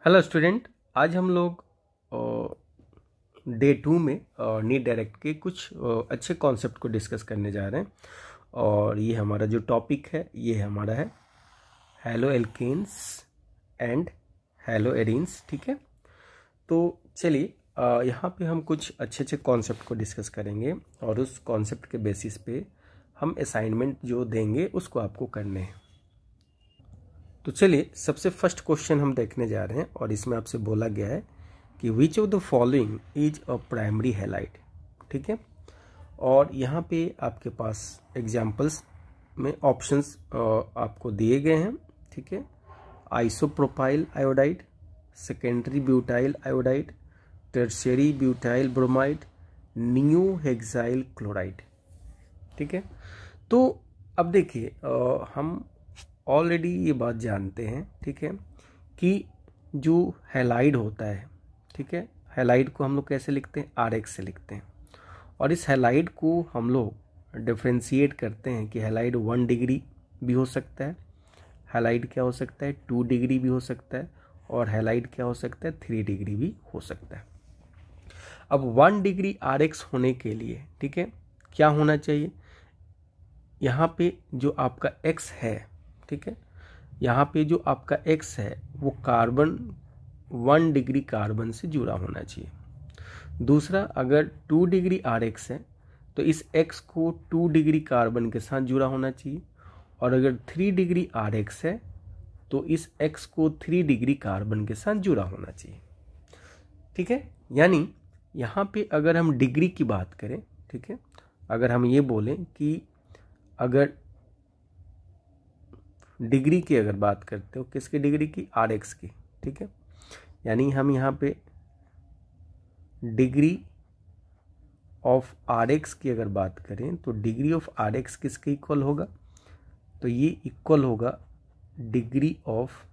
Hello student, आज हम लोग डे 2 में नीट डायरेक्ट के कुछ अच्छे कॉन्सेप्ट को डिस्कस करने जा रहे हैं। और ये हमारा जो टॉपिक है ये हमारा है haloalkanes and haloarenes. ठीक है, तो चलिए यहाँ पे हम कुछ अच्छे अच्छे कॉन्सेप्ट को डिस्कस करेंगे और उस कॉन्सेप्ट के बेसिस पे हम असाइनमेंट जो देंगे उसको आपको करने हैं। तो चलिए सबसे फर्स्ट क्वेश्चन हम देखने जा रहे हैं और इसमें आपसे बोला गया है कि which of the following is a primary halide. ठीक है, और यहाँ पे आपके पास एग्जाम्पल्स में ऑप्शंस आपको दिए गए हैं। ठीक है, isopropyl iodide, secondary butyl iodide, tertiary butyl bromide, neohexyl chloride. ठीक है, तो अब देखिए हम ऑलरेडी ये बात जानते हैं, ठीक है, कि जो हैलाइड होता है, ठीक है, हैलाइड को हम लोग कैसे लिखते हैं, RX से लिखते हैं। और इस हैलाइड को हम लोग डिफ्रेंशिएट करते हैं कि हैलाइड 1 डिग्री भी हो सकता है, हैलाइड क्या हो सकता है 2 डिग्री भी हो सकता है, और हैलाइड क्या हो सकता है 3 डिग्री भी हो सकता है। अब 1 डिग्री RX होने के लिए, ठीक है, क्या होना चाहिए, यहाँ पे जो आपका X है, ठीक है, यहाँ पे जो आपका X है वो कार्बन 1 डिग्री कार्बन से जुड़ा होना चाहिए। दूसरा, अगर 2 डिग्री RX है तो इस X को 2 डिग्री कार्बन के साथ जुड़ा होना चाहिए, और अगर 3 डिग्री RX है तो इस X को 3 डिग्री कार्बन के साथ जुड़ा होना चाहिए। ठीक है, यानी यहाँ पे अगर हम डिग्री की बात करें, ठीक है, अगर हम ये बोलें कि अगर डिग्री की अगर बात करते हो, किसकी डिग्री की, RX की, ठीक है, यानी हम यहाँ पे डिग्री ऑफ RX की अगर बात करें तो डिग्री ऑफ RX किसके इक्वल होगा, तो ये इक्वल होगा डिग्री ऑफ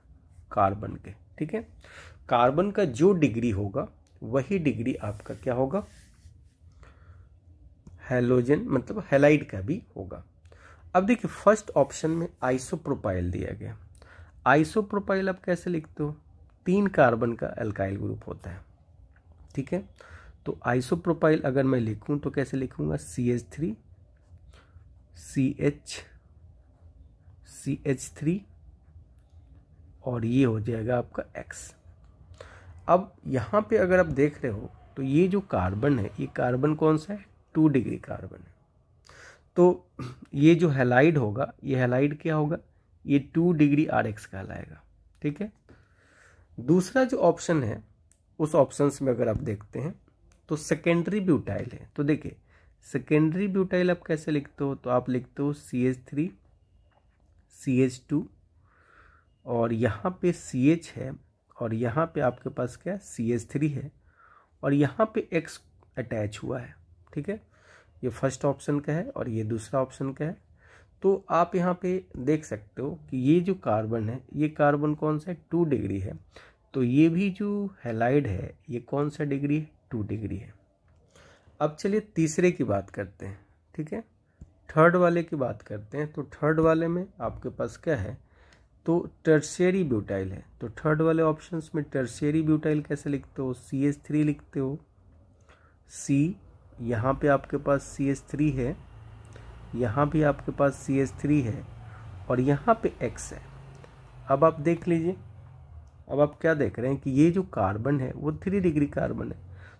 कार्बन के। ठीक है, कार्बन का जो डिग्री होगा वही डिग्री आपका क्या होगा, हैलोजन मतलब हैलाइड का भी होगा। अब देखिए फर्स्ट ऑप्शन में आइसोप्रोपाइल दिया गया। आइसोप्रोपाइल आप कैसे लिखते हो, 3 कार्बन का अल्काइल ग्रुप होता है। ठीक है, तो आइसोप्रोपाइल अगर मैं लिखूं तो कैसे लिखूंगा, CH3 CH3 और ये हो जाएगा आपका X। अब यहाँ पे अगर आप देख रहे हो तो ये जो कार्बन है ये कार्बन कौन सा है, 2 डिग्री कार्बन है। तो ये जो हैलाइड होगा ये हैलाइड क्या होगा, ये 2 डिग्री RX कहलाएगा। ठीक है, दूसरा जो ऑप्शन है उस ऑप्शंस में अगर आप देखते हैं तो सेकेंडरी ब्यूटाइल है। तो देखिए सेकेंडरी ब्यूटाइल आप कैसे लिखते हो, तो आप लिखते हो CH3 CH2 और यहाँ पे CH है और यहाँ पे आपके पास क्या CH3 है और यहाँ पे X अटैच हुआ है। ठीक है, ये फर्स्ट ऑप्शन का है और ये दूसरा ऑप्शन का है। तो आप यहाँ पे देख सकते हो कि ये जो कार्बन है ये कार्बन कौन सा है, 2 डिग्री है, तो ये भी जो हैलाइड है ये कौन सा डिग्री है, 2 डिग्री है। अब चलिए तीसरे की बात करते हैं। ठीक है, थर्ड वाले की बात करते हैं। तो थर्ड वाले में आपके पास क्या है, तो टर्शियरी ब्यूटाइल है। तो थर्ड वाले ऑप्शंस में टर्शियरी ब्यूटाइल कैसे लिखते हो, CH3 लिखते हो, C, यहाँ पे आपके पास CH3 है, यहाँ भी आपके पास CH3 है और यहाँ पे X है। अब आप देख लीजिए, अब आप क्या देख रहे हैं कि ये जो कार्बन है वो 3 डिग्री कार्बन है।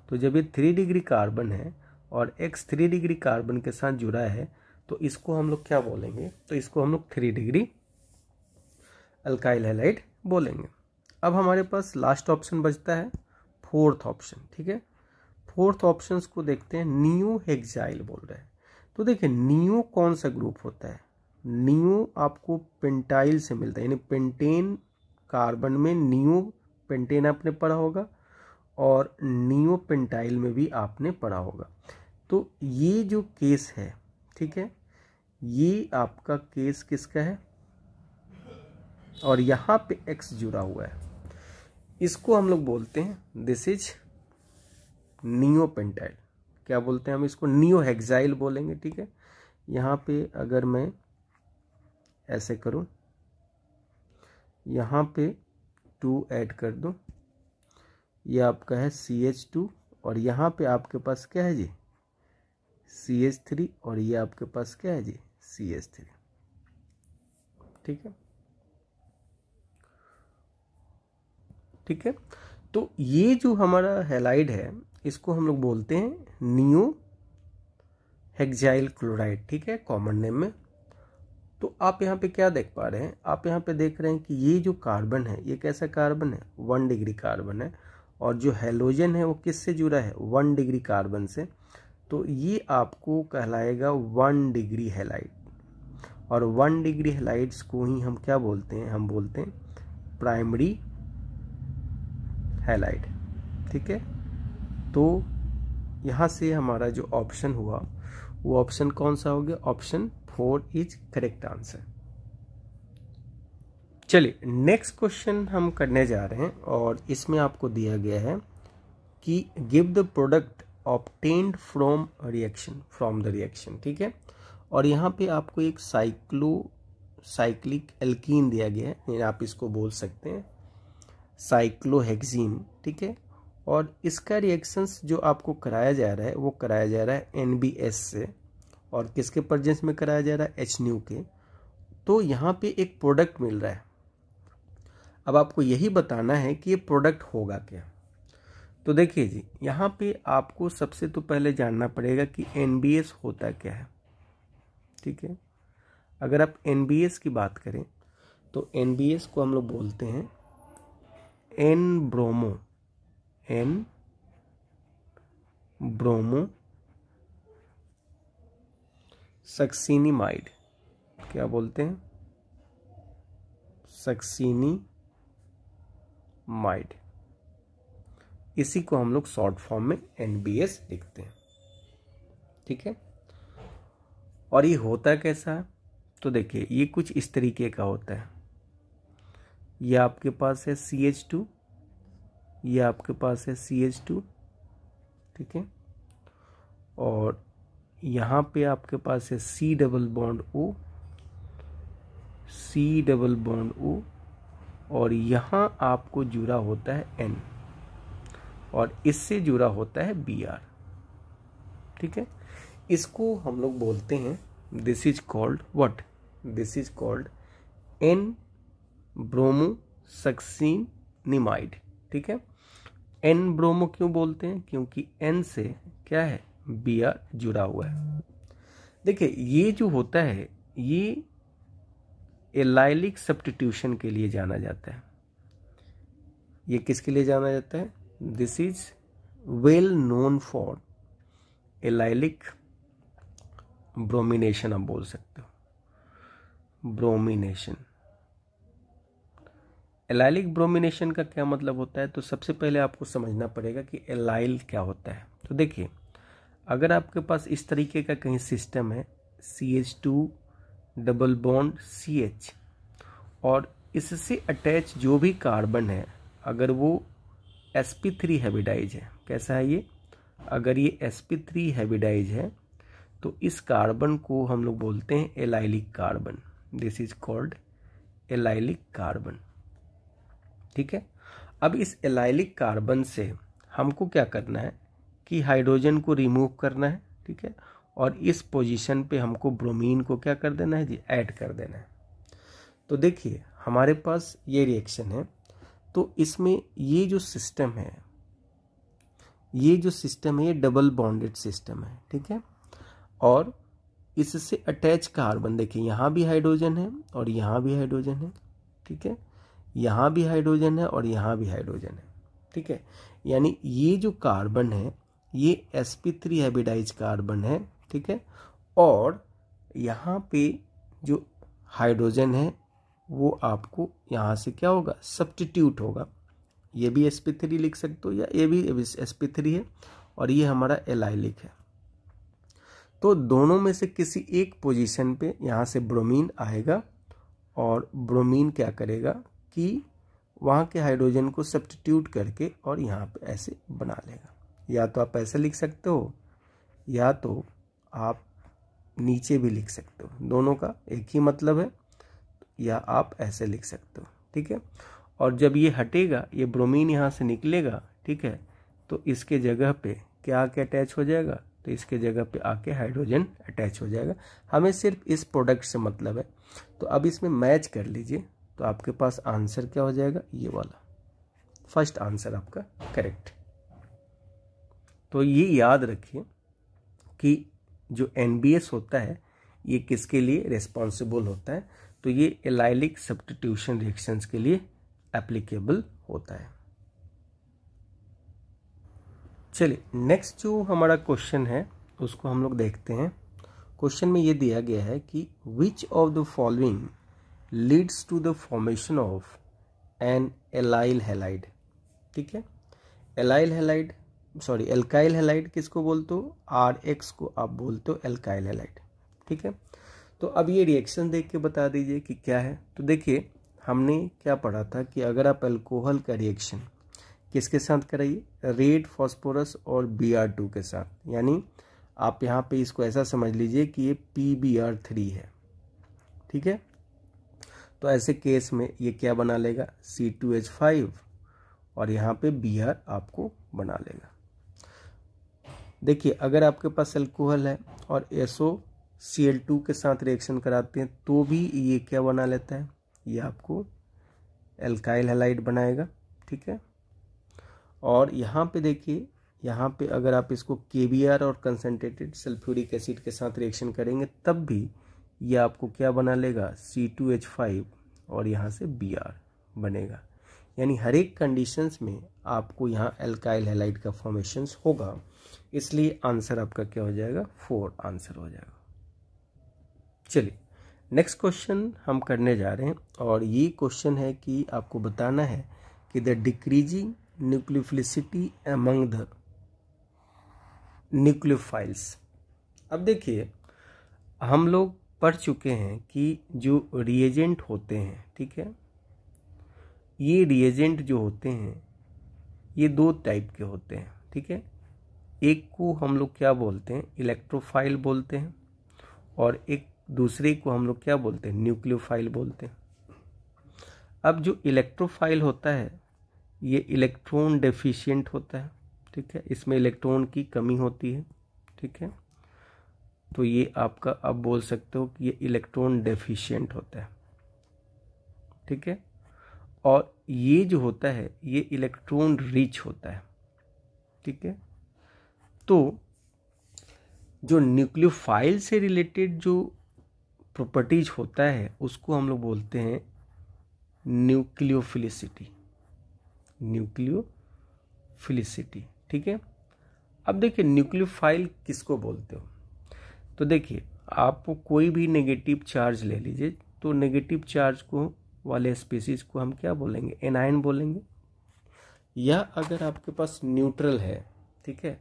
तो जब ये 3 डिग्री कार्बन है और X 3 डिग्री कार्बन के साथ जुड़ा है तो इसको हम लोग क्या बोलेंगे, तो इसको हम लोग 3 डिग्री अल्काइल हैलाइड बोलेंगे। अब हमारे पास लास्ट ऑप्शन बचता है फोर्थ ऑप्शन। ठीक है, फोर्थ ऑप्शन को देखते हैं, नियोहेक्साइल बोल रहे हैं। तो देखिए नियो कौन सा ग्रुप होता है, नियो आपको पेंटाइल से मिलता है, यानी पेंटेन कार्बन में नियो पेंटेन आपने पढ़ा होगा और नियो पेंटाइल में भी आपने पढ़ा होगा। तो ये जो केस है, ठीक है, ये आपका केस किसका है और यहाँ पे X जुड़ा हुआ है, इसको हम लोग बोलते हैं दिस इज नियोपेंटाइल। क्या बोलते हैं हम इसको, नियोहेक्साइल बोलेंगे। ठीक है, यहाँ पे अगर मैं ऐसे करूँ, यहाँ पे 2 ऐड कर दूँ ये आपका है CH2 और यहाँ पे आपके पास क्या है जी CH3 और ये आपके पास क्या है जी CH3। ठीक है, ठीक है। तो ये जो हमारा हैलाइड है इसको हम लोग बोलते हैं नियो हेक्साइल क्लोराइड। ठीक है, कॉमन नेम में। तो आप यहाँ पे क्या देख पा रहे हैं, आप यहाँ पे देख रहे हैं कि ये जो कार्बन है ये कैसा कार्बन है 1 डिग्री कार्बन है, और जो हैलोजन है वो किससे जुड़ा है 1 डिग्री कार्बन से। तो ये आपको कहलाएगा 1 डिग्री हैलाइड, और 1 डिग्री हैलाइड्स को ही हम क्या बोलते हैं, हम बोलते हैं प्राइमरी हैलाइड। ठीक है, तो यहाँ से हमारा जो ऑप्शन हुआ वो ऑप्शन कौन सा हो गया, ऑप्शन 4 इज करेक्ट आंसर। चलिए नेक्स्ट क्वेश्चन हम करने जा रहे हैं, और इसमें आपको दिया गया है कि give the product obtained from the reaction. ठीक है, और यहाँ पे आपको एक साइक्लिक एल्कीन दिया गया है, यानी आप इसको बोल सकते हैं साइक्लोहेक्सीन। ठीक है, और इसका रिएक्शंस जो आपको कराया जा रहा है वो कराया जा रहा है NBS से, और किसके प्रेजेंस में कराया जा रहा है HNU के। तो यहाँ पे एक प्रोडक्ट मिल रहा है, अब आपको यही बताना है कि ये प्रोडक्ट होगा क्या। तो देखिए जी, यहाँ पे आपको सबसे तो पहले जानना पड़ेगा कि NBS होता क्या है। ठीक है, अगर आप NBS की बात करें तो NBS को हम लोग बोलते हैं N ब्रोमो सक्सिनिमाइड। क्या बोलते हैं, सक्सिनिमाइड। इसी को हम लोग शॉर्ट फॉर्म में NBS लिखते हैं। ठीक है, और ये होता कैसा है, तो देखिए ये कुछ इस तरीके का होता है। ये आपके पास है CH2, ये आपके पास है CH2। ठीक है, और यहाँ पे आपके पास है C डबल बॉन्ड O, और यहाँ आपको जुड़ा होता है N, और इससे जुड़ा होता है Br। ठीक है, इसको हम लोग बोलते हैं, this is called what, this is called N bromo succinimide. ठीक है, N ब्रोमो क्यों बोलते हैं, क्योंकि N से क्या है Br जुड़ा हुआ है। देखिए ये जो होता है ये एलाइलिक सब्स्टिट्यूशन के लिए जाना जाता है। ये किसके लिए जाना जाता है, this is well known for allylic bromination, आप बोल सकते हो ब्रोमिनेशन। एलाइलिक ब्रोमिनेशन का क्या मतलब होता है, तो सबसे पहले आपको समझना पड़ेगा कि एलाइल क्या होता है। तो देखिए अगर आपके पास इस तरीके का कहीं सिस्टम है CH2 डबल बॉन्ड CH, और इससे अटैच जो भी कार्बन है अगर वो sp3 हैबिडाइज है, कैसा है ये, अगर ये sp3 हैबिडाइज है तो इस कार्बन को हम लोग बोलते हैं allylic carbon. This is called allylic carbon. ठीक है, अब इस एलाइलिक कार्बन से हमको क्या करना है कि हाइड्रोजन को रिमूव करना है। ठीक है, और इस पोजीशन पे हमको ब्रोमीन को क्या कर देना है जी, ऐड कर देना है। तो देखिए हमारे पास ये रिएक्शन है, तो इसमें ये जो सिस्टम है ये डबल बॉन्डेड सिस्टम है। ठीक है, और इससे अटैच कार्बन देखिए यहाँ भी हाइड्रोजन है और यहाँ भी हाइड्रोजन है। ठीक है, यहाँ भी हाइड्रोजन है और यहाँ भी हाइड्रोजन है। ठीक है, यानी ये जो कार्बन है ये sp3 हैबिडाइज कार्बन है। ठीक है, और यहाँ पे जो हाइड्रोजन है वो आपको यहाँ से क्या होगा, सब्स्टिट्यूट होगा। ये भी sp3 लिख सकते हो, या ये भी sp3 है, और ये हमारा एलाइलिक है। तो दोनों में से किसी एक पोजीशन पे यहाँ से ब्रोमीन आएगा, और ब्रोमीन क्या करेगा कि वहाँ के हाइड्रोजन को सब्स्टिट्यूट करके और यहाँ पे ऐसे बना लेगा। या तो आप ऐसे लिख सकते हो, या तो आप नीचे भी लिख सकते हो, दोनों का एक ही मतलब है, या आप ऐसे लिख सकते हो। ठीक है, और जब ये हटेगा, ये ब्रोमीन यहाँ से निकलेगा, ठीक है, तो इसके जगह पे क्या आके अटैच हो जाएगा, तो इसके जगह पे आके हाइड्रोजन अटैच हो जाएगा। हमें सिर्फ इस प्रोडक्ट से मतलब है। तो अब इसमें मैच कर लीजिए, तो आपके पास आंसर क्या हो जाएगा, ये वाला फर्स्ट आंसर आपका करेक्ट। तो ये याद रखिए कि जो NBS होता है ये किसके लिए रिस्पॉन्सिबल होता है, तो ये एलाइलिक सब्स्टिट्यूशन रिएक्शंस के लिए एप्लीकेबल होता है। चलिए नेक्स्ट जो हमारा क्वेश्चन है उसको हम लोग देखते हैं। क्वेश्चन में ये दिया गया है कि which of the following leads to the formation of an allyl halide. ठीक है, allyl halide sorry alkyl halide किसको बोलते हो, RX को आप बोलते हो एल्काइल हैलाइड। ठीक है, तो अब ये रिएक्शन देख के बता दीजिए कि क्या है। तो देखिए हमने क्या पढ़ा था कि अगर आप अल्कोहल का रिएक्शन किसके साथ कराइए, रेड फॉस्फोरस और Br2 के साथ, यानी आप यहाँ पे इसको ऐसा समझ लीजिए कि ये PbR3 है। ठीक है, तो ऐसे केस में ये क्या बना लेगा, C2H5 और यहाँ पे Br आपको बना लेगा। देखिए अगर आपके पास अल्कोहल है और SOCl2 के साथ रिएक्शन कराते हैं तो भी ये क्या बना लेता है, ये आपको एल्काइल हैलाइड बनाएगा। ठीक है, और यहाँ पे देखिए, यहाँ पे अगर आप इसको KBr और कंसनट्रेटेड सल्फ्यूरिक एसिड के साथ रिएक्शन करेंगे तब भी ये आपको क्या बना लेगा, C2H5 और यहाँ से Br बनेगा। यानी हर एक कंडीशंस में आपको यहाँ एल्काइल हैलाइड का फॉर्मेशंस होगा, इसलिए आंसर आपका क्या हो जाएगा, 4 आंसर हो जाएगा। चलिए नेक्स्ट क्वेश्चन हम करने जा रहे हैं और ये क्वेश्चन है कि आपको बताना है कि the decreasing nucleophilicity among the nucleophiles. अब देखिए हम लोग पढ़ चुके हैं कि जो रिएजेंट होते हैं, ठीक है, ये रिएजेंट जो होते हैं ये 2 टाइप के होते हैं। ठीक है, एक को हम लोग क्या बोलते हैं, इलेक्ट्रोफाइल बोलते हैं, और एक दूसरे को हम लोग क्या बोलते हैं, न्यूक्लियोफाइल बोलते हैं। अब जो इलेक्ट्रोफाइल होता है ये इलेक्ट्रॉन डेफिशिएंट होता है। ठीक है, इसमें इलेक्ट्रॉन की कमी होती है। ठीक है, तो ये आपका आप बोल सकते हो कि ये इलेक्ट्रॉन डेफिशिएंट होता है। ठीक है, और ये जो होता है ये इलेक्ट्रॉन रिच होता है। ठीक है, तो जो न्यूक्लियोफाइल से रिलेटेड जो प्रॉपर्टीज होता है उसको हम लोग बोलते हैं न्यूक्लियोफिलिसिटी, न्यूक्लियोफिलिसिटी। ठीक है, अब देखिए न्यूक्लियोफाइल किसको बोलते हो, तो देखिए आप कोई भी नेगेटिव चार्ज ले लीजिए, तो नेगेटिव चार्ज को वाले स्पीसीज को हम क्या बोलेंगे, एनायन बोलेंगे। या अगर आपके पास न्यूट्रल है, ठीक है,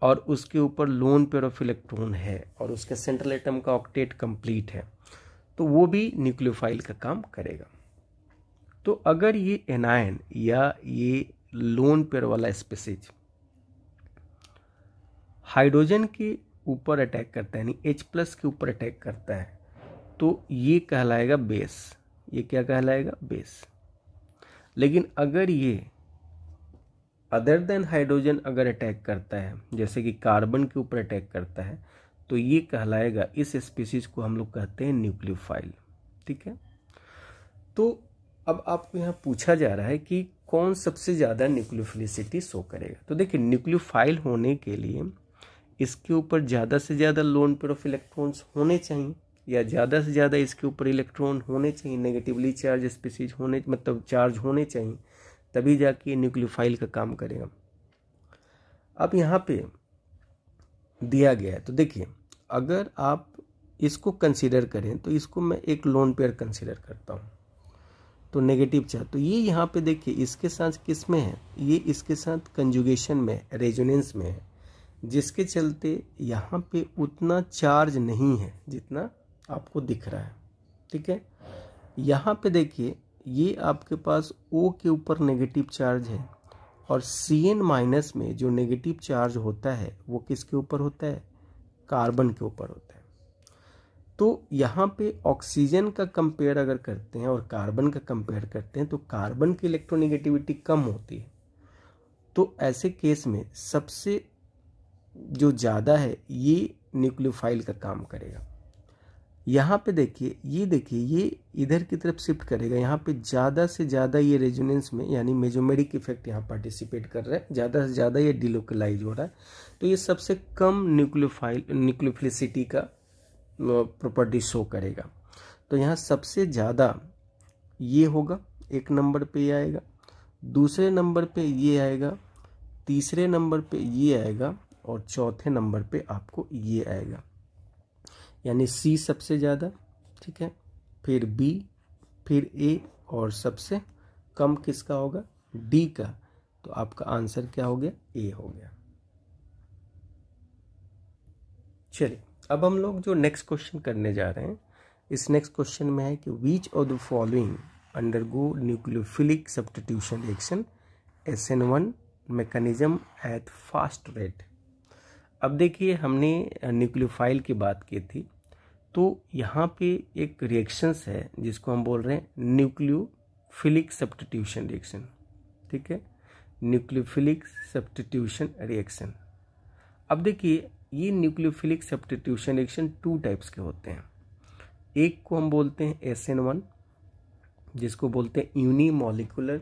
और उसके ऊपर लोन पेयर ऑफ इलेक्ट्रॉन है और उसके सेंट्रल एटम का ऑक्टेट कंप्लीट है, तो वो भी न्यूक्लियोफाइल का काम करेगा। तो अगर ये एनायन या ये लोन पेयर वाला स्पीसीज हाइड्रोजन के ऊपर अटैक करता है, यानी H+ के ऊपर अटैक करता है, तो ये कहलाएगा बेस। ये क्या कहलाएगा, बेस। लेकिन अगर ये अदर देन हाइड्रोजन अगर अटैक करता है, जैसे कि कार्बन के ऊपर अटैक करता है, तो ये कहलाएगा, इस स्पीसीज को हम लोग कहते हैं न्यूक्लियोफाइल। ठीक है, तो अब आपको यहाँ पूछा जा रहा है कि कौन सबसे ज़्यादा न्यूक्लियोफिलिसिटी शो करेगा। तो देखिए न्यूक्लियोफाइल होने के लिए इसके ऊपर ज़्यादा से ज़्यादा लोन पेयर ऑफ इलेक्ट्रॉन्स होने चाहिए, या ज़्यादा से ज़्यादा इसके ऊपर इलेक्ट्रॉन होने चाहिए, नेगेटिवली चार्ज स्पीसीज होने, मतलब चार्ज होने चाहिए, तभी जाके न्यूक्लियोफाइल का काम करेगा। अब यहाँ पे दिया गया है, तो देखिए अगर आप इसको कंसीडर करें तो इसको मैं एक लोन पेयर कंसीडर करता हूँ, तो नेगेटिव चार्ज, तो ये यहाँ पे देखिए इसके साथ किस में है, ये इसके साथ कंजुगेशन में, रेजोनेंस में है, जिसके चलते यहाँ पे उतना चार्ज नहीं है जितना आपको दिख रहा है। ठीक है, यहाँ पे देखिए ये आपके पास O के ऊपर नेगेटिव चार्ज है, और Cn- में जो नेगेटिव चार्ज होता है वो किसके ऊपर होता है, कार्बन के ऊपर होता है। तो यहाँ पे ऑक्सीजन का कंपेयर अगर करते हैं और कार्बन का कंपेयर करते हैं तो कार्बन की इलेक्ट्रोनेगेटिविटी कम होती है, तो ऐसे केस में सबसे जो ज़्यादा है ये न्यूक्लियोफाइल का काम करेगा। यहाँ पे देखिए, ये इधर की तरफ शिफ्ट करेगा, यहाँ पे ज़्यादा से ज़्यादा ये रेजोनेंस में यानी मेजोमेरिक इफेक्ट यहाँ पार्टिसिपेट कर रहा है, ज़्यादा से ज़्यादा ये डिलोकलाइज हो रहा है। तो ये सबसे कम न्यूक्लियोफिलिसिटी का प्रॉपर्टी शो करेगा। तो यहाँ सबसे ज़्यादा ये होगा, एक नंबर पे ये आएगा, दूसरे नंबर पे ये आएगा, तीसरे नंबर पे ये आएगा और चौथे नंबर पे आपको ये आएगा, यानी सी सबसे ज़्यादा, ठीक है, फिर बी, फिर ए और सबसे कम किसका होगा, डी का। तो आपका आंसर क्या हो गया, ए हो गया। चलिए अब हम लोग जो नेक्स्ट क्वेश्चन करने जा रहे हैं, इस नेक्स्ट क्वेश्चन में है कि which of the following undergo nucleophilic substitution reaction SN1 mechanism at fast rate. अब देखिए, हमने न्यूक्लियोफाइल की बात की थी, तो यहाँ पे एक रिएक्शंस है जिसको हम बोल रहे हैं न्यूक्लियोफिलिक सब्स्टिट्यूशन रिएक्शन, ठीक है, न्यूक्लियोफिलिक सब्स्टिट्यूशन रिएक्शन। अब देखिए, ये न्यूक्लियोफिलिक सब्स्टिट्यूशन रिएक्शन 2 टाइप्स के होते हैं। एक को हम बोलते हैं SN1, जिसको बोलते हैं यूनिमॉलिक्यूलर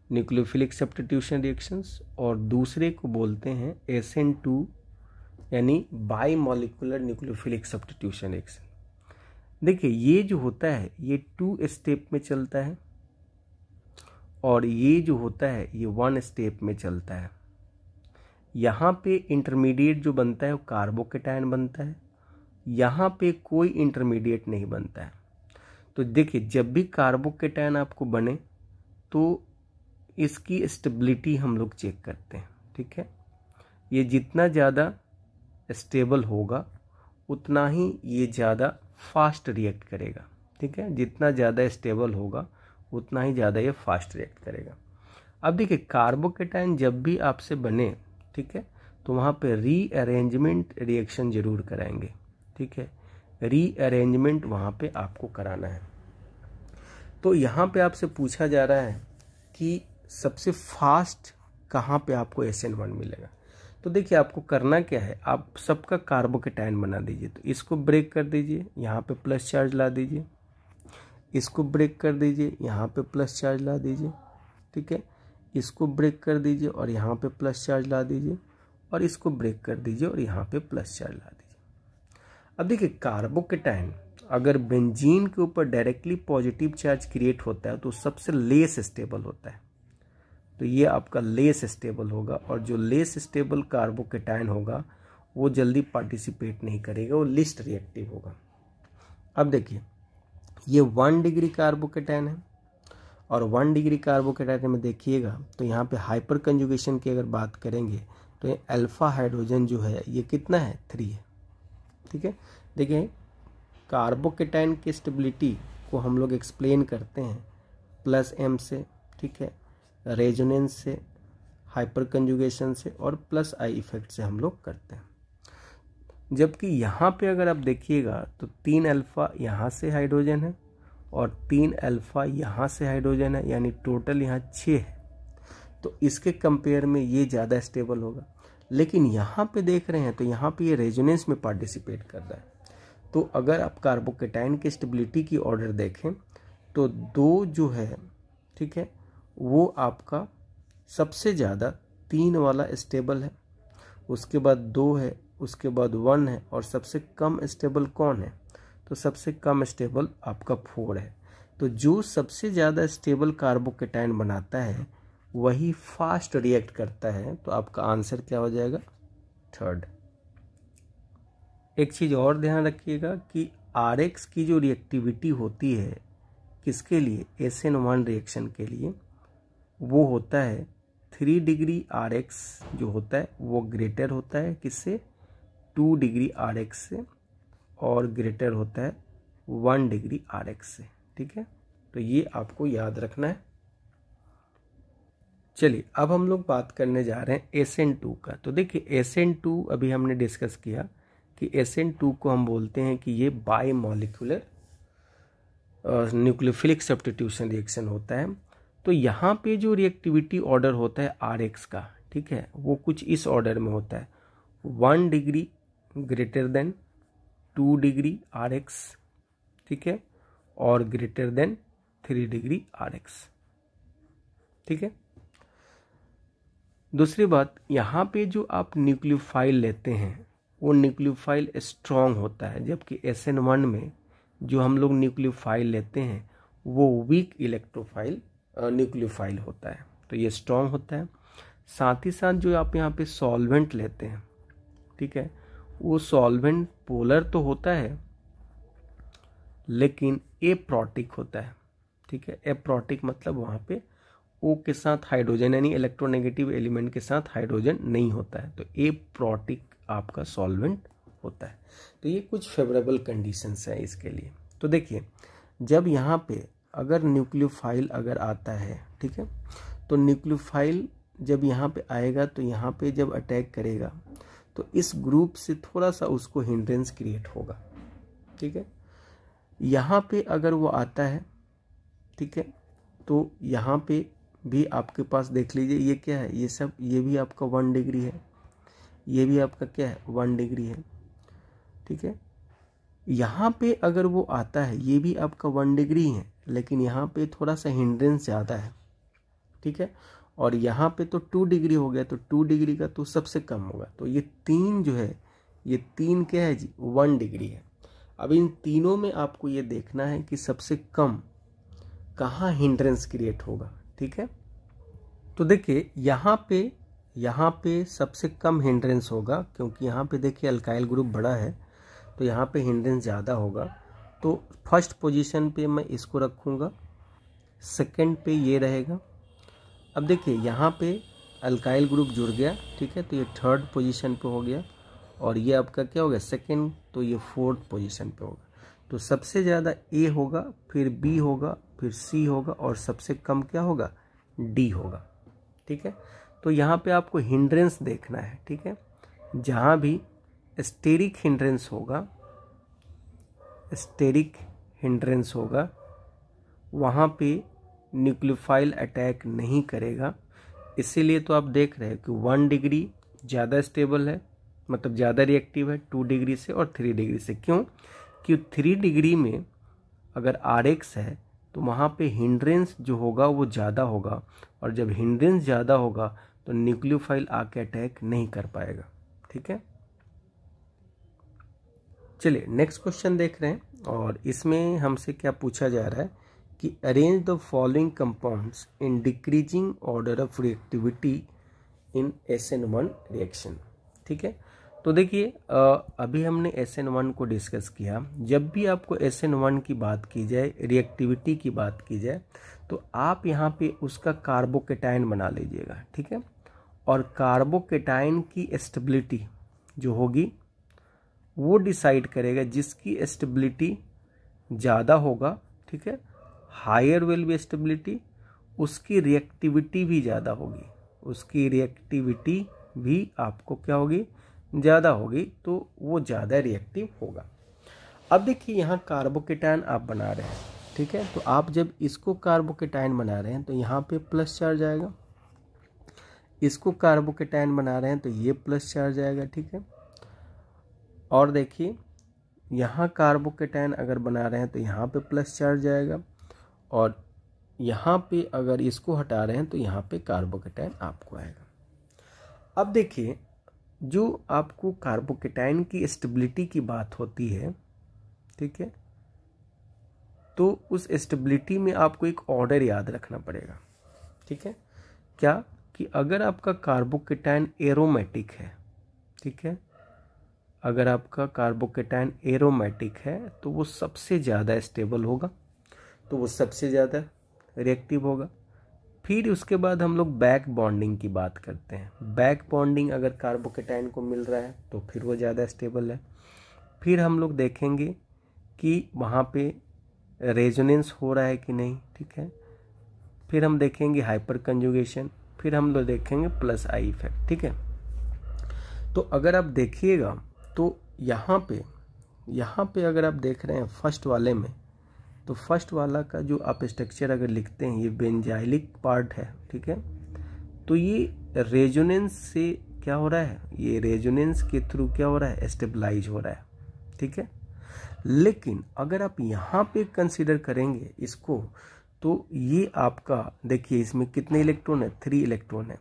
न्यूक्लियोफिलिक सब्स्टिट्यूशन रिएक्शंस, और दूसरे को बोलते हैं SN2 यानी by molecular nucleophilic substitution reaction. देखिए, ये जो होता है ये 2 स्टेप में चलता है और ये जो होता है ये 1 स्टेप में चलता है। यहाँ पे इंटरमीडिएट जो बनता है वो कार्बोकेटायन बनता है, यहाँ पे कोई इंटरमीडिएट नहीं बनता है। तो देखिए, जब भी कार्बोकेटायन आपको बने तो इसकी स्टेबिलिटी हम लोग चेक करते हैं, ठीक है। ये जितना ज़्यादा स्टेबल होगा उतना ही ये ज़्यादा फास्ट रिएक्ट करेगा, ठीक है, जितना ज़्यादा स्टेबल होगा उतना ही ज़्यादा ये फास्ट रिएक्ट करेगा। अब देखिए, कार्बोकेटायन जब भी आपसे बने, ठीक है, तो वहाँ पे रीअरेंजमेंट रिएक्शन जरूर कराएंगे, ठीक है, रीअरेंजमेंट वहाँ पे आपको कराना है। तो यहाँ पे आपसे पूछा जा रहा है कि सबसे फास्ट कहाँ पे आपको SN1 मिलेगा। तो देखिए, आपको करना क्या है, आप सबका कार्बोकेटायन बना दीजिए। तो इसको ब्रेक कर दीजिए, यहाँ पे प्लस चार्ज ला दीजिए, इसको ब्रेक कर दीजिए, यहाँ पे प्लस चार्ज ला दीजिए, ठीक है, इसको ब्रेक कर दीजिए और यहाँ पे प्लस चार्ज ला दीजिए, और इसको ब्रेक कर दीजिए और यहाँ पे प्लस चार्ज ला दीजिए। अब देखिए, कार्बोकेटायन अगर बेंजीन के ऊपर डायरेक्टली पॉजिटिव चार्ज क्रिएट होता है तो सबसे लेस स्टेबल होता है। तो ये आपका लेस स्टेबल होगा, और जो लेस स्टेबल कार्बोकेटायन होगा वो जल्दी पार्टिसिपेट नहीं करेगा, वो लिस्ट रिएक्टिव होगा। अब देखिए, ये 1 डिग्री कार्बोकेटायन है, और 1 डिग्री कार्बोकेटायन में देखिएगा तो यहाँ पे हाइपर कंजुगेशन की अगर बात करेंगे तो ये अल्फा हाइड्रोजन जो है ये कितना है, 3 है, ठीक है। देखिए, कार्बोकेटायन की स्टेबिलिटी को हम लोग एक्सप्लेन करते हैं +M से, ठीक है, रेजोनेंस से, हाइपर कंजुगेशन से और +I इफेक्ट से हम लोग करते हैं। जबकि यहाँ पे अगर आप देखिएगा तो 3 अल्फा यहाँ से हाइड्रोजन है और 3 अल्फा यहाँ से हाइड्रोजन है, यानी टोटल यहाँ 6 है। तो इसके कंपेयर में ये ज़्यादा स्टेबल होगा। लेकिन यहाँ पे देख रहे हैं तो यहाँ पे ये रेजोनेंस में पार्टिसिपेट कर रहा है। तो अगर आप कार्बोकेटायन की स्टेबिलिटी की ऑर्डर देखें तो 2 जो है, ठीक है, वो आपका सबसे ज़्यादा 3 वाला स्टेबल है, उसके बाद 2 है, उसके बाद 1 है, और सबसे कम स्टेबल कौन है, तो सबसे कम स्टेबल आपका 4 है। तो जो सबसे ज़्यादा स्टेबल कार्बोकेटायन बनाता है वही फास्ट रिएक्ट करता है। तो आपका आंसर क्या हो जाएगा, 3rd। एक चीज़ और ध्यान रखिएगा कि RX की जो रिएक्टिविटी होती है किसके लिए, SN1 रिएक्शन के लिए, वो होता है 3 डिग्री RX जो होता है वो ग्रेटर होता है किससे, 2 डिग्री RX से, और ग्रेटर होता है 1 डिग्री RX से, ठीक है। तो ये आपको याद रखना है। चलिए अब हम लोग बात करने जा रहे हैं SN2 का। तो देखिए, SN2 अभी हमने डिस्कस किया कि SN2 को हम बोलते हैं कि ये by molecular nucleophilic substitution reaction होता है। तो यहाँ पे जो रिएक्टिविटी ऑर्डर होता है RX का, ठीक है, वो कुछ इस ऑर्डर में होता है 1 degree greater than 2 degree RX, ठीक है, और ग्रेटर देन 3 डिग्री RX, ठीक है। दूसरी बात, यहाँ पे जो आप न्यूक्लियोफाइल लेते हैं वो न्यूक्लियोफाइल स्ट्रॉन्ग होता है, जबकि SN1 में जो हम लोग न्यूक्लियोफाइल लेते हैं वो वीक इलेक्ट्रोफाइल न्यूक्लियोफाइल होता है, तो ये स्ट्रॉन्ग होता है। साथ ही साथ जो आप यहाँ पे सॉल्वेंट लेते हैं, ठीक है, वो सॉल्वेंट पोलर तो होता है लेकिन एप्रोटिक होता है, ठीक है। एप्रोटिक मतलब वहाँ पे O के साथ हाइड्रोजन यानी इलेक्ट्रोनेगेटिव एलिमेंट के साथ हाइड्रोजन नहीं होता है, तो एप्रोटिक आपका सॉल्वेंट होता है। तो ये कुछ फेवरेबल कंडीशंस है इसके लिए। तो देखिए, जब यहाँ पे अगर न्यूक्लियोफाइल अगर आता है, ठीक है, तो न्यूक्लियोफाइल जब यहाँ पे आएगा तो यहाँ पे जब अटैक करेगा तो इस ग्रुप से थोड़ा सा उसको हिंड्रेंस क्रिएट होगा, ठीक है। यहाँ पे अगर वो आता है, ठीक है, तो यहाँ पे भी आपके पास देख लीजिए ये क्या है, ये सब, ये भी आपका 1 डिग्री है, ये भी आपका क्या है 1 डिग्री है, ठीक है। यहाँ पे अगर वो आता है ये भी आपका 1 डिग्री है, लेकिन यहाँ पे थोड़ा सा हिंड्रेंस ज़्यादा है, ठीक है, और यहाँ पे तो 2 डिग्री हो गया, तो 2 डिग्री का तो सबसे कम होगा, तो ये 3 जो है, ये 3 क्या है जी 1 डिग्री है। अब इन तीनों में आपको ये देखना है कि सबसे कम कहाँ हिंड्रेंस क्रिएट होगा, ठीक है। तो देखिए यहाँ पे सबसे कम हिंड्रेंस होगा, क्योंकि यहाँ पे देखिए अल्काइल ग्रुप बड़ा है तो यहाँ पे हिंड्रेंस ज़्यादा होगा। तो फर्स्ट पोजीशन पे मैं इसको रखूँगा, सेकंड पे ये रहेगा। अब देखिए यहाँ पे अल्काइल ग्रुप जुड़ गया, ठीक है, तो ये थर्ड पोजीशन पे हो गया, और ये आपका क्या हो गया सेकंड, तो ये फोर्थ पोजीशन पे होगा। तो सबसे ज़्यादा A होगा, फिर B होगा, फिर C होगा, और सबसे कम क्या होगा D होगा, ठीक है। तो यहाँ पे आपको हिंड्रेंस देखना है, ठीक है। जहाँ भी स्टेरिक हिंड्रेंस होगा वहाँ पे न्यूक्लियोफाइल अटैक नहीं करेगा। इसीलिए तो आप देख रहे हैं कि 1 डिग्री ज़्यादा स्टेबल है, मतलब ज़्यादा रिएक्टिव है 2 डिग्री से और 3 डिग्री से। क्यों? कि 3 डिग्री में अगर RX है तो वहाँ पे हिंड्रेंस जो होगा वो ज़्यादा होगा, और जब हिंड्रेंस ज़्यादा होगा तो न्यूक्लियोफाइल आके अटैक नहीं कर पाएगा, ठीक है। चलिए नेक्स्ट क्वेश्चन देख रहे हैं, और इसमें हमसे क्या पूछा जा रहा है कि arrange the following compounds in decreasing order of reactivity in SN1 reaction, ठीक है। तो देखिए अभी हमने SN1 को डिस्कस किया। जब भी आपको SN1 की बात की जाए, रिएक्टिविटी की बात की जाए, तो आप यहाँ पे उसका कार्बोकेटाइन बना लीजिएगा, ठीक है। और कार्बोकेटाइन की स्टेबिलिटी जो होगी वो डिसाइड करेगा, जिसकी स्टेबिलिटी ज़्यादा होगा, ठीक है, हायर विल बी स्टेबिलिटी, उसकी रिएक्टिविटी भी ज़्यादा होगी, उसकी रिएक्टिविटी भी आपको क्या होगी ज़्यादा होगी, तो वो ज़्यादा रिएक्टिव होगा। अब देखिए यहाँ कार्बोकेटाइन आप बना रहे हैं, ठीक है, तो आप जब इसको कार्बोकेटाइन बना रहे हैं तो यहाँ पे प्लस चार्ज आएगा, इसको कार्बोकेटाइन बना रहे हैं तो ये प्लस चार्ज आएगा, ठीक है। और देखिए यहाँ कार्बोकेटाइन अगर बना रहे हैं तो यहाँ पे प्लस चार्ज आएगा, और यहाँ पे अगर इसको हटा रहे हैं तो यहाँ पे कार्बोकेटाइन आपको आएगा। अब देखिए जो आपको कार्बोकेटाइन की स्टेबिलिटी की बात होती है, ठीक है, तो उस स्टेबिलिटी में आपको एक ऑर्डर याद रखना पड़ेगा, ठीक है। क्या कि अगर आपका कार्बोकेटाइन एरोमेटिक है, ठीक है, अगर आपका कार्बोकेटाइन एरोमेटिक है तो वो सबसे ज़्यादा स्टेबल होगा, तो वो सबसे ज़्यादा रिएक्टिव होगा। फिर उसके बाद हम लोग बैक बॉन्डिंग की बात करते हैं। बैक बॉन्डिंग अगर कार्बोकेटाइन को मिल रहा है तो फिर वो ज़्यादा स्टेबल है। फिर हम लोग देखेंगे कि वहाँ पे रेजोनेंस हो रहा है कि नहीं, ठीक है। फिर हम देखेंगे हाइपर कंजुगेशन, फिर हम लोग देखेंगे प्लस आई इफेक्ट, ठीक है। तो अगर आप देखिएगा तो यहाँ पे अगर आप देख रहे हैं फर्स्ट वाले में, तो फर्स्ट वाला का जो आप स्ट्रक्चर अगर लिखते हैं ये बेंजाइलिक पार्ट है, ठीक है, तो ये रेजोनेंस से क्या हो रहा है, ये रेजोनेंस के थ्रू क्या हो रहा है, स्टेबलाइज हो रहा है, ठीक है। लेकिन अगर आप यहाँ पे कंसीडर करेंगे इसको, तो ये आपका देखिए इसमें कितने इलेक्ट्रॉन है, 3 इलेक्ट्रॉन है।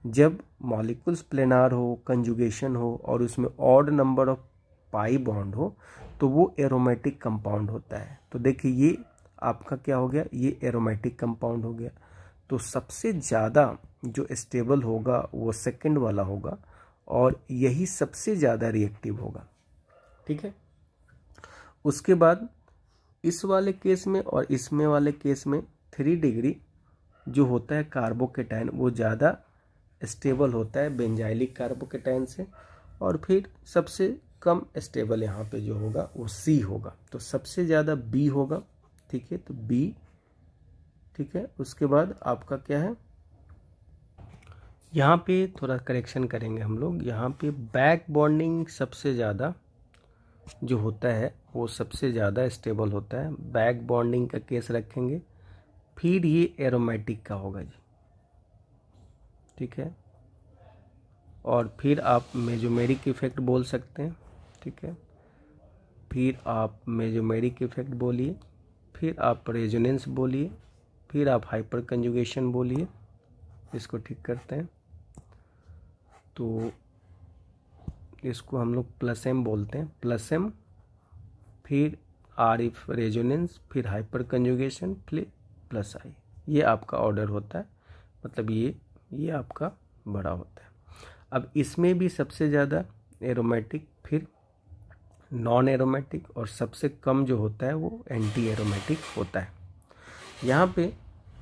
जब मॉलिक्यूल्स प्लेनार हो, कंजुगेशन हो और उसमें odd number of pi bond हो तो वो एरोमेटिक कंपाउंड होता है। तो देखिए ये आपका क्या हो गया, ये एरोमेटिक कंपाउंड हो गया। तो सबसे ज़्यादा जो स्टेबल होगा वो सेकंड वाला होगा और यही सबसे ज़्यादा रिएक्टिव होगा, ठीक है। उसके बाद इस वाले केस में और इसमें वाले केस में 3 डिग्री जो होता है कार्बोकेटाइन वो ज़्यादा स्टेबल होता है बेंजाइलिक कार्बोकेटाइन से, और फिर सबसे कम स्टेबल यहाँ पे जो होगा वो C होगा। तो सबसे ज़्यादा B होगा, ठीक है, तो B, ठीक है। उसके बाद आपका क्या है, यहाँ पे थोड़ा करेक्शन करेंगे हम लोग, यहाँ पे बैक बॉन्डिंग सबसे ज़्यादा जो होता है वो सबसे ज़्यादा स्टेबल होता है, बैक बॉन्डिंग का केस रखेंगे। फिर ये एरोमेटिक का होगा जी, ठीक है। और फिर आप मेजोमेरिक इफेक्ट बोल सकते हैं, ठीक है। फिर आप मेजोमेरिक इफेक्ट बोलिए, फिर आप रेजोनेंस बोलिए, फिर आप हाइपर कंजुगेशन बोलिए। इसको ठीक करते हैं, तो इसको हम लोग प्लस एम बोलते हैं, प्लस एम, फिर आर इफ रेजोनेंस, फिर हाइपर कंजुगेशन, फिर प्लस आई। ये आपका ऑर्डर होता है, मतलब ये आपका बड़ा होता है। अब इसमें भी सबसे ज़्यादा एरोमेटिक, फिर नॉन एरोमेटिक, और सबसे कम जो होता है वो एंटी एरोमेटिक होता है। यहाँ पे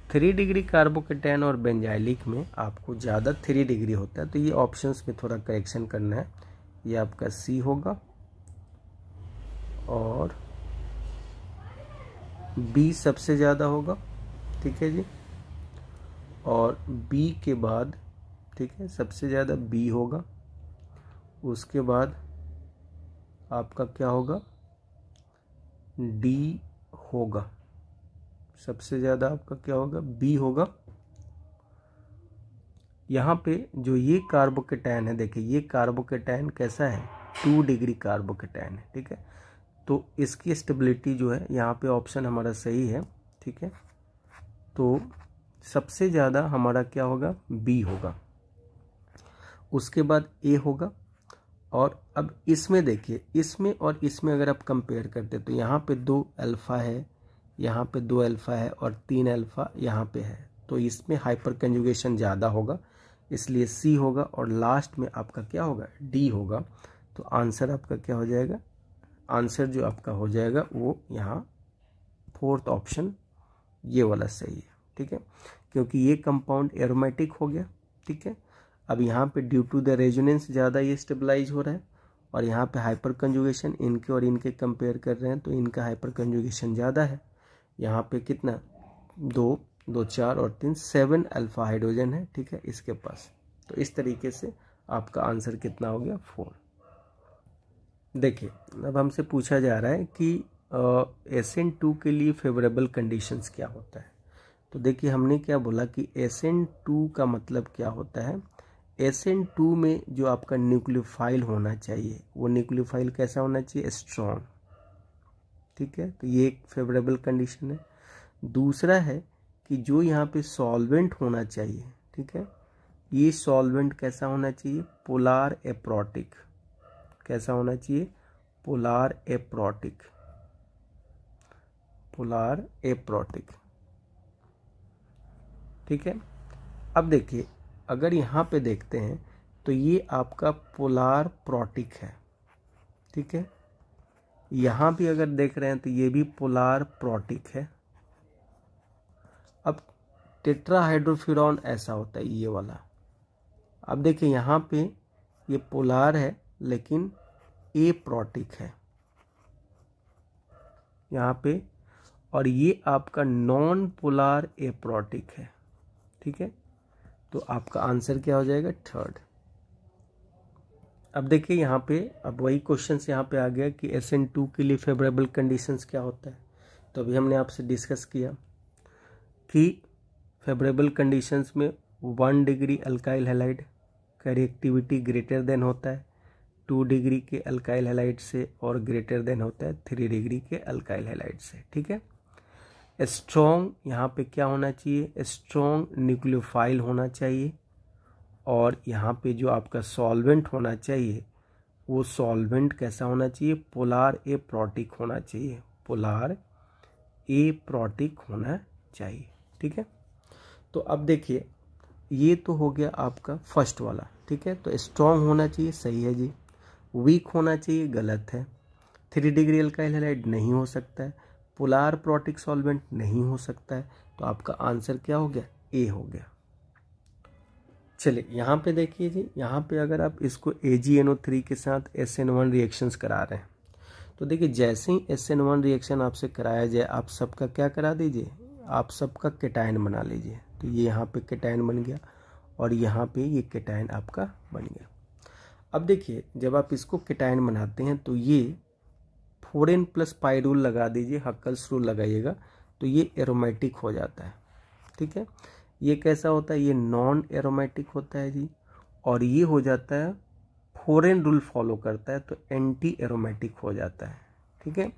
3 डिग्री कार्बोकेटाइन और बेंजाइलिक में आपको ज़्यादा 3 डिग्री होता है, तो ये ऑप्शंस में थोड़ा करेक्शन करना है। ये आपका C होगा और B सबसे ज़्यादा होगा, ठीक है जी। और B के बाद, ठीक है, सबसे ज़्यादा B होगा। उसके बाद आपका क्या होगा, D होगा। सबसे ज़्यादा आपका क्या होगा, B होगा। यहाँ पे जो ये कार्बोकेटाइन है, देखिए ये कार्बोकेटाइन कैसा है, 2 डिग्री कार्बोकेटाइन है, ठीक है। तो इसकी स्टेबिलिटी जो है यहाँ पे ऑप्शन हमारा सही है, ठीक है। तो सबसे ज़्यादा हमारा क्या होगा, B होगा। उसके बाद A होगा। और अब इसमें देखिए, इसमें और इसमें अगर आप कंपेयर करते तो यहाँ पे 2 अल्फ़ा है, यहाँ पे 2 अल्फ़ा है और 3 अल्फ़ा यहाँ पे है, तो इसमें हाइपर कंजुगेशन ज़्यादा होगा, इसलिए C होगा। और लास्ट में आपका क्या होगा, D होगा। तो आंसर आपका क्या हो जाएगा, आंसर जो आपका हो जाएगा वो यहाँ 4th ऑप्शन ये वाला सही है, ठीक है, क्योंकि ये कंपाउंड एरोमेटिक हो गया, ठीक है। अब यहाँ पे ड्यू टू द रेजोनेंस ज़्यादा ये स्टेबलाइज हो रहा है, और यहाँ पे हाइपर कंजुगेशन इनके और इनके कंपेयर कर रहे हैं तो इनका हाइपर कंजुगेशन ज़्यादा है। यहाँ पे कितना, 2, 2, 4 और 3, 7 अल्फा हाइड्रोजन है, ठीक है, इसके पास। तो इस तरीके से आपका आंसर कितना हो गया, 4। देखिए अब हमसे पूछा जा रहा है कि SN2 के लिए फेवरेबल कंडीशंस क्या होता है। तो देखिए हमने क्या बोला कि SN2 का मतलब क्या होता है, SN2 में जो आपका न्यूक्लियोफाइल होना चाहिए वो न्यूक्लियोफाइल कैसा होना चाहिए, स्ट्रॉन्ग, ठीक है। तो ये एक फेवरेबल कंडीशन है। दूसरा है कि जो यहाँ पे सॉल्वेंट होना चाहिए, ठीक है, ये सॉल्वेंट कैसा होना चाहिए, पोलार एप्रोटिक। कैसा होना चाहिए, पोलार एप्रोटिक, पोलार एप्रोटिक, ठीक है। अब देखिए अगर यहाँ पे देखते हैं तो ये आपका पोलार प्रोटिक है, ठीक है। यहाँ भी अगर देख रहे हैं तो ये भी पोलार प्रोटिक है। अब टेट्राहाइड्रोफ्यूरॉन ऐसा होता है ये वाला। अब देखिए यहाँ पे ये पोलार है लेकिन ए प्रोटिक है यहाँ पे, और ये आपका नॉन पोलार एप्रोटिक है, ठीक है। तो आपका आंसर क्या हो जाएगा, 3rd। अब देखिए यहाँ पे अब वही क्वेश्चन यहाँ पे आ गया कि SN2 के लिए फेवरेबल कंडीशंस क्या होता है। तो अभी हमने आपसे डिस्कस किया कि फेवरेबल कंडीशंस में 1 डिग्री अल्काइल हैलाइड का रिएक्टिविटी ग्रेटर देन होता है 2 डिग्री के अल्काइल हैलाइड से और ग्रेटर देन होता है 3 डिग्री के अल्काइल हैलाइड से। ठीक है। स्ट्रॉन्ग यहाँ पे क्या होना चाहिए, स्ट्रॉन्ग न्यूक्लियोफाइल होना चाहिए, और यहाँ पे जो आपका सॉल्वेंट होना चाहिए वो सॉल्वेंट कैसा होना चाहिए, पोलार एप्रोटिक होना चाहिए, पोलार एप्रोटिक होना चाहिए। ठीक है। तो अब देखिए ये तो हो गया आपका फर्स्ट वाला। ठीक है। तो स्ट्रॉन्ग होना चाहिए, सही है जी। वीक होना चाहिए, गलत है। 3 डिग्री अल्काइल हैलाइड नहीं हो सकता है, पोलार प्रोटिक सॉल्वेंट नहीं हो सकता है। तो आपका आंसर क्या हो गया, ए हो गया। चलिए यहाँ पे देखिए जी, यहाँ पे अगर आप इसको AgNO3 के साथ SN1 रिएक्शंस करा रहे हैं तो देखिए जैसे ही SN1 रिएक्शन आपसे कराया जाए आप सबका क्या करा दीजिए, आप सबका केटायन बना लीजिए। तो ये यहाँ पे केटायन बन गया और यहाँ पे ये केटायन आपका बन गया। अब देखिए जब आप इसको केटायन बनाते हैं तो ये 4n + पाई रूल लगा दीजिए, हक्कल्स रूल लगाइएगा, तो ये एरोमेटिक हो जाता है। ठीक है। ये कैसा होता है, ये नॉन एरोमेटिक होता है जी, और ये हो जाता है 4n रूल फॉलो करता है तो एंटी एरोमेटिक हो जाता है। ठीक है।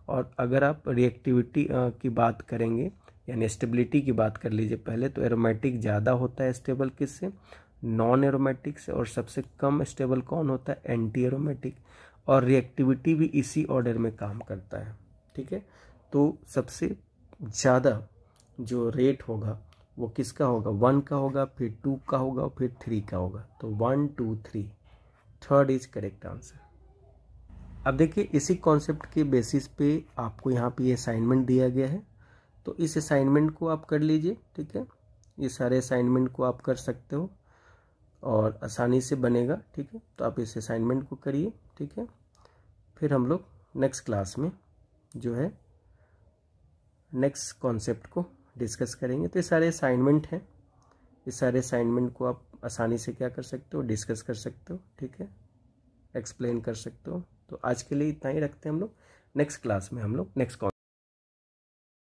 और अगर आप रिएक्टिविटी की बात करेंगे यानी स्टेबिलिटी की बात कर लीजिए पहले, तो एरोमेटिक ज़्यादा होता है स्टेबल किससे, नॉन एरोमेटिक से, और सबसे कम स्टेबल कौन होता है, एंटी एरोमेटिक, और रिएक्टिविटी भी इसी ऑर्डर में काम करता है। ठीक है। तो सबसे ज़्यादा जो रेट होगा वो किसका होगा, 1 का होगा, फिर 2 का होगा, फिर 3 का होगा। तो 1 2 3 थर्ड इज करेक्ट आंसर। अब देखिए इसी कॉन्सेप्ट के बेसिस पे आपको यहाँ पे ये असाइनमेंट दिया गया है, तो इस असाइनमेंट को आप कर लीजिए। ठीक है। ये सारे असाइनमेंट को आप कर सकते हो और आसानी से बनेगा। ठीक है। तो आप इस असाइनमेंट को करिए। ठीक है। फिर हम लोग नेक्स्ट क्लास में जो है नेक्स्ट कॉन्सेप्ट को डिस्कस करेंगे। तो ये सारे असाइनमेंट हैं, इस सारे असाइनमेंट को आप आसानी से क्या कर सकते हो, डिस्कस कर सकते हो। ठीक है। एक्सप्लेन कर सकते हो। तो आज के लिए इतना ही रखते हैं हम लोग, नेक्स्ट क्लास में हम लोग नेक्स्ट